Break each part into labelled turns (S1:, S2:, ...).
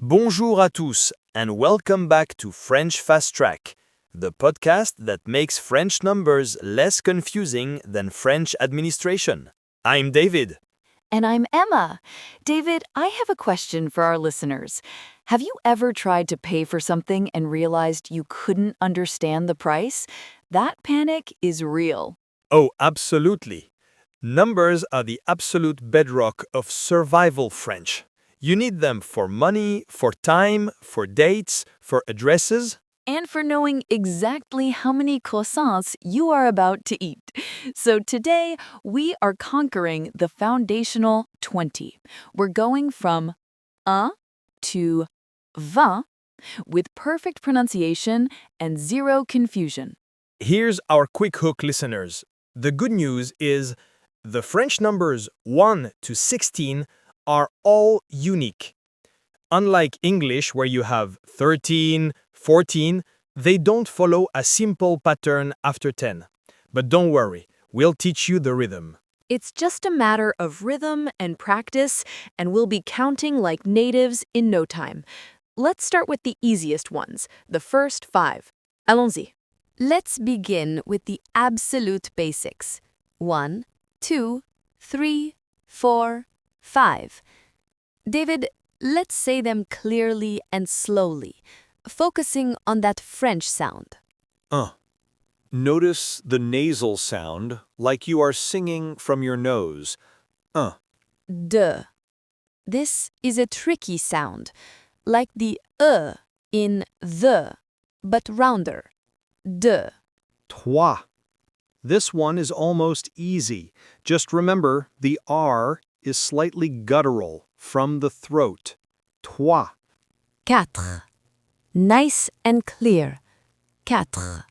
S1: Bonjour à tous, and welcome back to French Fast Track, the podcast that makes French numbers less confusing than French administration. I'm David.
S2: And I'm Emma. David, I have a question for our listeners. Have you ever tried to pay for something and realized you couldn't understand the price? That panic is real.
S1: Oh, absolutely. Numbers are the absolute bedrock of survival French. You need them for money, for time, for dates, for addresses.
S2: And for knowing exactly how many croissants you are about to eat. So today, we are conquering the foundational 20. We're going from un to vingt with perfect pronunciation and zero confusion.
S1: Here's our quick hook, listeners. The good news is the French numbers 1 to 16 are all unique. Unlike English, where you have 13, 14, they don't follow a simple pattern after 10. But don't worry, we'll teach you the rhythm.
S2: It's just a matter of rhythm and practice, and we'll be counting like natives in no time. Let's start with the easiest ones, the first 5. Allons-y. Let's begin with the absolute basics. 1, 2, 3, 4, 5. David, let's say them clearly and slowly, focusing on that French sound.
S3: Notice the nasal sound like you are singing from your nose.
S2: De. This is a tricky sound, like the in the, but rounder. De.
S3: Trois. This one is almost easy. Just remember the R is slightly guttural from the throat. Trois.
S2: Quatre. Nice and clear. Quatre.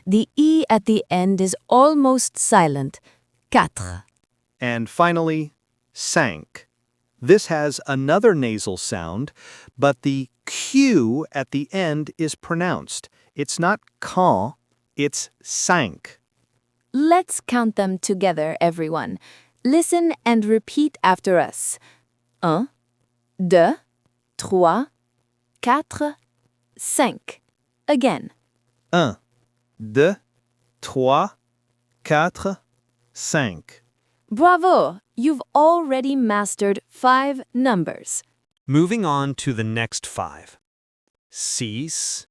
S2: The E at the end is almost silent. Quatre.
S3: And finally, cinq. This has another nasal sound, but the Q at the end is pronounced. It's not quand, it's cinq.
S2: Let's count them together, everyone. Listen and repeat after us. 1, 2, 3, 4, 5. Again.
S3: 1, 2, 3, 4, 5.
S2: Bravo! You've already mastered 5 numbers.
S1: Moving on to the next 5. Six,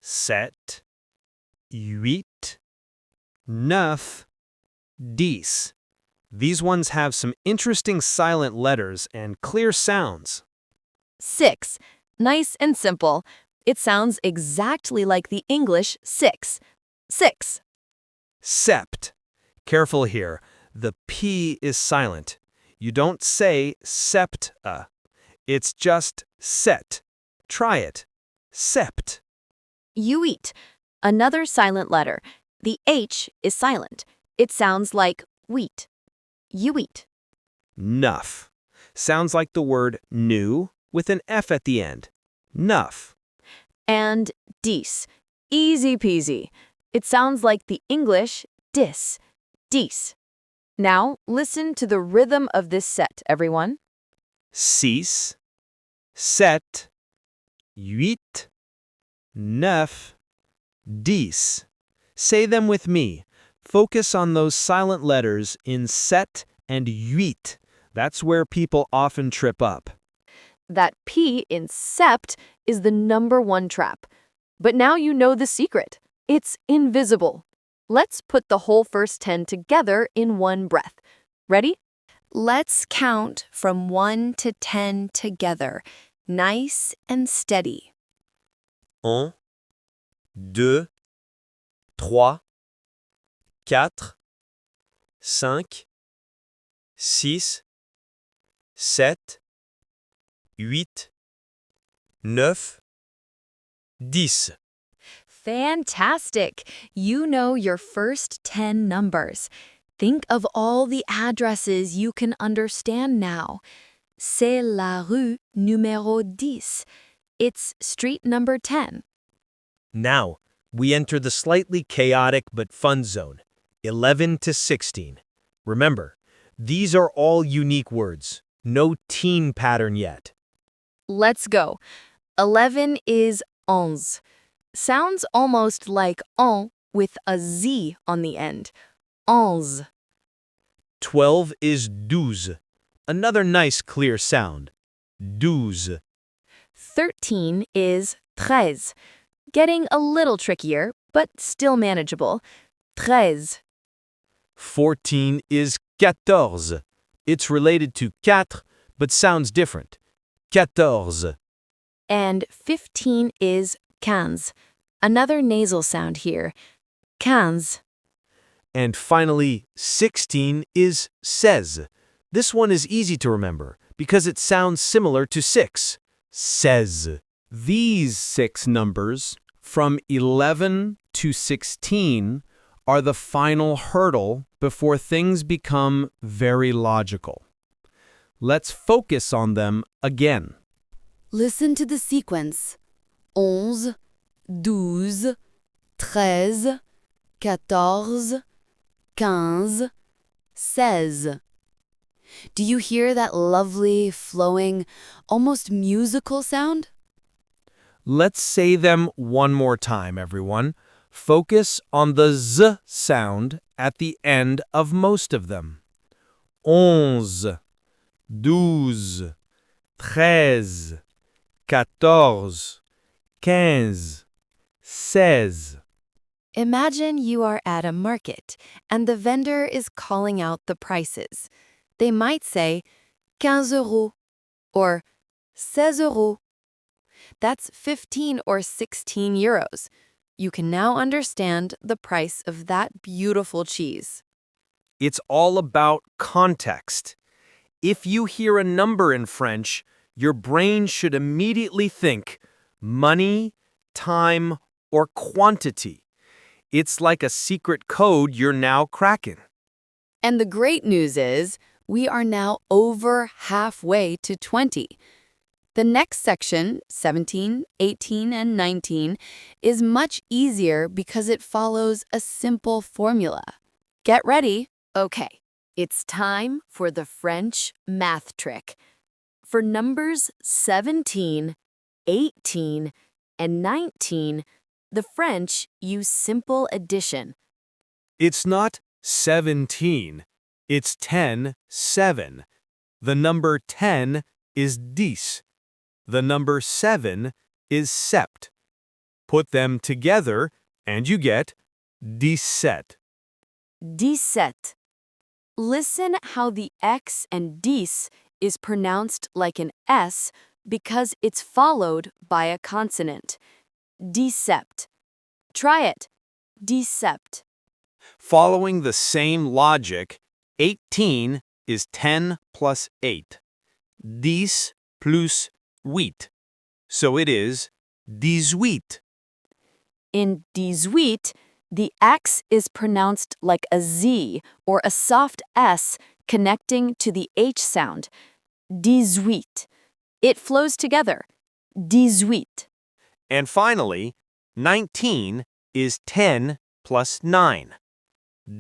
S1: sept, huit, neuf, dix. These ones have some interesting silent letters and clear sounds.
S2: 6. Nice and simple. It sounds exactly like the English 6. 6.
S1: Sept. Careful here. The P is silent. You don't say sept-uh. It's just set. Try it. Sept.
S2: Huit. Another silent letter. The H is silent. It sounds like wheat. Huit.
S1: Neuf. Sounds like the word new with an F at the end. Neuf.
S2: And dix. Easy peasy. It sounds like the English dis. Dix. Now, listen to the rhythm of this set, everyone.
S1: Six, sept, huit, neuf, dix. Say them with me. Focus on those silent letters in sept and huit. That's where people often trip up.
S2: That P in sept is the #1 trap. But now you know the secret. It's invisible. Let's put the whole first 10 together in one breath. Ready? Let's count from 1 to 10 together, nice and steady.
S1: 1, 2, 3, 4, 5, 6, 7, 8, 9, 10.
S2: Fantastic! You know your first 10 numbers. Think of all the addresses you can understand now. C'est la rue numéro 10. It's street number 10.
S1: Now, we enter the slightly chaotic but fun zone, 11 to 16. Remember, these are all unique words, no teen pattern yet.
S2: Let's go. 11 is onze. Sounds almost like on with a Z on the end. Onze.
S1: 12 is douze. Another nice clear sound. Douze.
S2: 13 is treize. Getting a little trickier, but still manageable. Treize.
S1: 14 is quatorze. It's related to quatre, but sounds different. Quatorze.
S2: And 15 is quinze. Another nasal sound here. Quinze.
S1: And finally, 16 is seize. This one is easy to remember because it sounds similar to 6. Seize. These 6 numbers, from 11 to 16, are the final hurdle before things become very logical. Let's focus on them again.
S4: Listen to the sequence. Onze, douze, treize, quatorze, quinze, seize. Do you hear that lovely, flowing, almost musical sound?
S1: Let's say them one more time, everyone. Focus on the Z sound at the end of most of them. Onze, douze, treize, quatorze, quinze, seize.
S4: Imagine you are at a market and the vendor is calling out the prices. They might say 15 euros or 16 euros. That's 15 or 16 euros. You can now understand the price of that beautiful cheese.
S1: It's all about context. If you hear a number in French, your brain should immediately think money, time, or quantity. It's like a secret code you're now cracking.
S4: And the great news is, we are now over halfway to 20. The next section, 17, 18, and 19, is much easier because it follows a simple formula. Get ready.
S2: Okay, it's time for the French math trick. For numbers 17, 18, and 19, the French use simple addition.
S1: It's not 17. It's 10, 7. The number 10 is dix. The number 7 is sept. Put them together and you get dix-sept.
S2: Dix-sept. Listen how the X and dix is pronounced like an S because it's followed by a consonant. Dix-sept. Try it. Dix-sept.
S1: Following the same logic, 18 is 10 plus 8. Dix plus huit. So it is dix-huit.
S2: In dix-huit, the X is pronounced like a Z or a soft S connecting to the H sound. Dix-huit. It flows together. Dix-huit.
S1: And finally, 19 is 10 plus 9.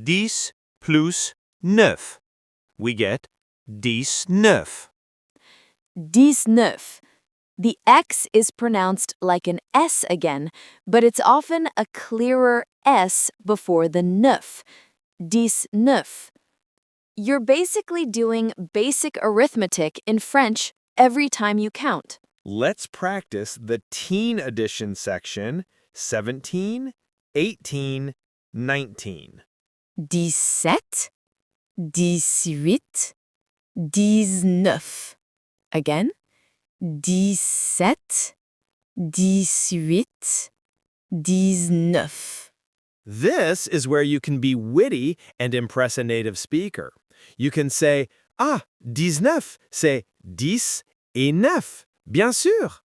S1: Dix plus neuf. We get dix-neuf.
S2: Dix-neuf. The X is pronounced like an S again, but it's often a clearer S before the neuf. Dix-neuf. You're basically doing basic arithmetic in French every time you count.
S1: Let's practice the teen addition section, 17, 18, 19.
S4: Dix-sept, dix-huit, dix-neuf. Again. Dix-sept, dix-huit, dix-neuf.
S1: This is where you can be witty and impress a native speaker. You can say, dix-neuf, c'est dix et neuf, bien sûr.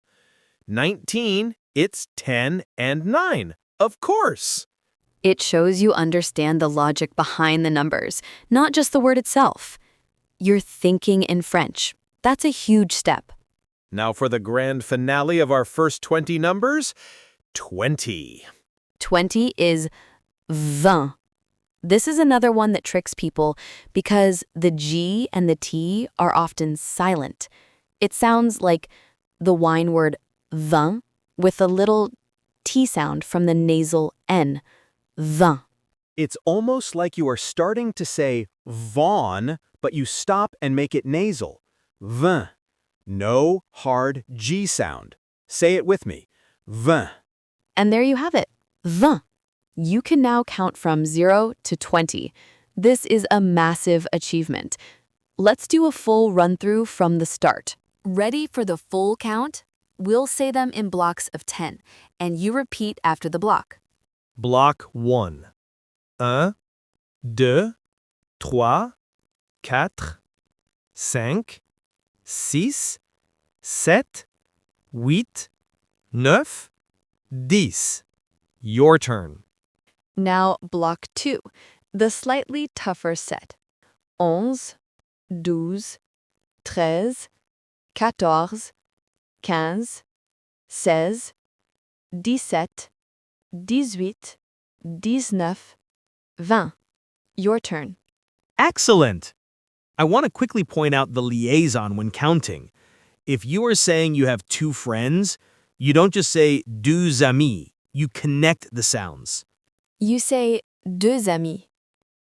S1: 19, it's 10 and 9, of course.
S4: It shows you understand the logic behind the numbers, not just the word itself. You're thinking in French. That's a huge step.
S1: Now for the grand finale of our first 20 numbers, 20.
S4: 20 is vingt. This is another one that tricks people because the G and the T are often silent. It sounds like
S2: the wine word vingt with a little T sound from the nasal N. Vingt.
S3: It's almost like you are starting to say Vaughn, but you stop and make it nasal. Vingt. No hard G sound. Say it with me. Vingt.
S2: And there you have it, vingt. You can now count from 0 to 20. This is a massive achievement. Let's do a full run-through from the start. Ready for the full count? We'll say them in blocks of 10, and you repeat after the block.
S1: Block 1. 1, 2, 3, 4, 5, 6, 7, 8, 9, 10. Your turn.
S2: Now, block 2, the slightly tougher set. 11, 12, 13, 14, 15, 16, 17, 18, 19, 20. Your turn.
S1: Excellent! I want to quickly point out the liaison when counting. If you are saying you have two friends, you don't just say deux amis, you connect the sounds.
S2: You say deux amis.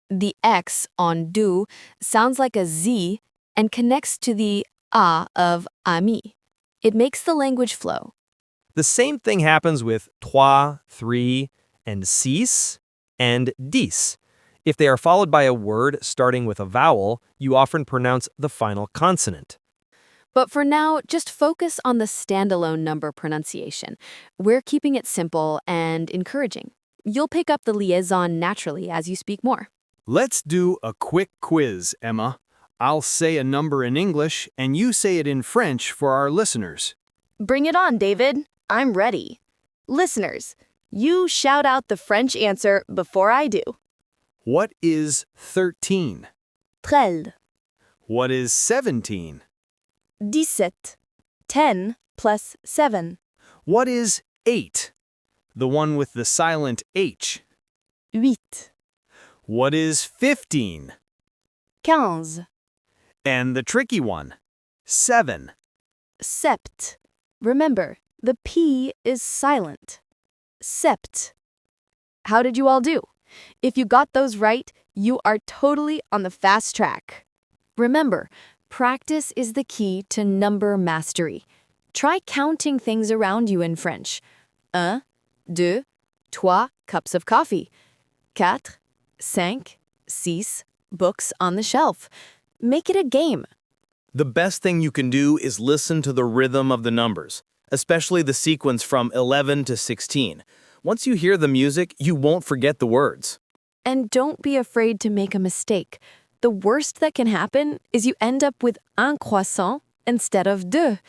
S2: The X on deux sounds like a Z and connects to the A of ami. It makes the language flow.
S1: The same thing happens with trois, three, and six, and dix. If they are followed by a word starting with a vowel, you often pronounce the final consonant.
S2: But for now, just focus on the standalone number pronunciation. We're keeping it simple and encouraging. You'll pick up the liaison naturally as you speak more.
S3: Let's do a quick quiz, Emma. I'll say a number in English, and you say it in French for our listeners.
S5: Bring it on, David. I'm ready. Listeners, you shout out the French answer before I do.
S3: What is 13?
S5: 13.
S3: What is 17?
S5: 17. 10 plus 7.
S3: What is 8? The one with the silent H.
S5: 8.
S3: What is 15?
S5: 15.
S3: And the tricky one, 7.
S5: Sept. Remember, the P is silent. Sept. How did you all do? If you got those right, you are totally on the fast track.
S2: Remember, practice is the key to number mastery. Try counting things around you in French. 1, 2, 3 cups of coffee. 4, 5, 6 books on the shelf. Make it a game.
S1: The best thing you can do is listen to the rhythm of the numbers, especially the sequence from 11 to 16. Once you hear the music, you won't forget the words.
S2: And don't be afraid to make a mistake. The worst that can happen is you end up with un croissant instead of deux.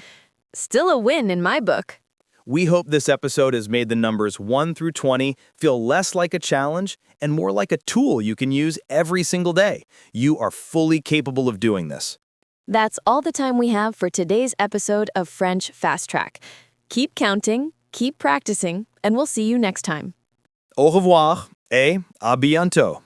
S2: Still a win in my book.
S1: We hope this episode has made the numbers 1 through 20 feel less like a challenge and more like a tool you can use every single day. You are fully capable of doing this.
S2: That's all the time we have for today's episode of French Fast Track. Keep counting, keep practicing, and we'll see you next time.
S1: Au revoir et à bientôt.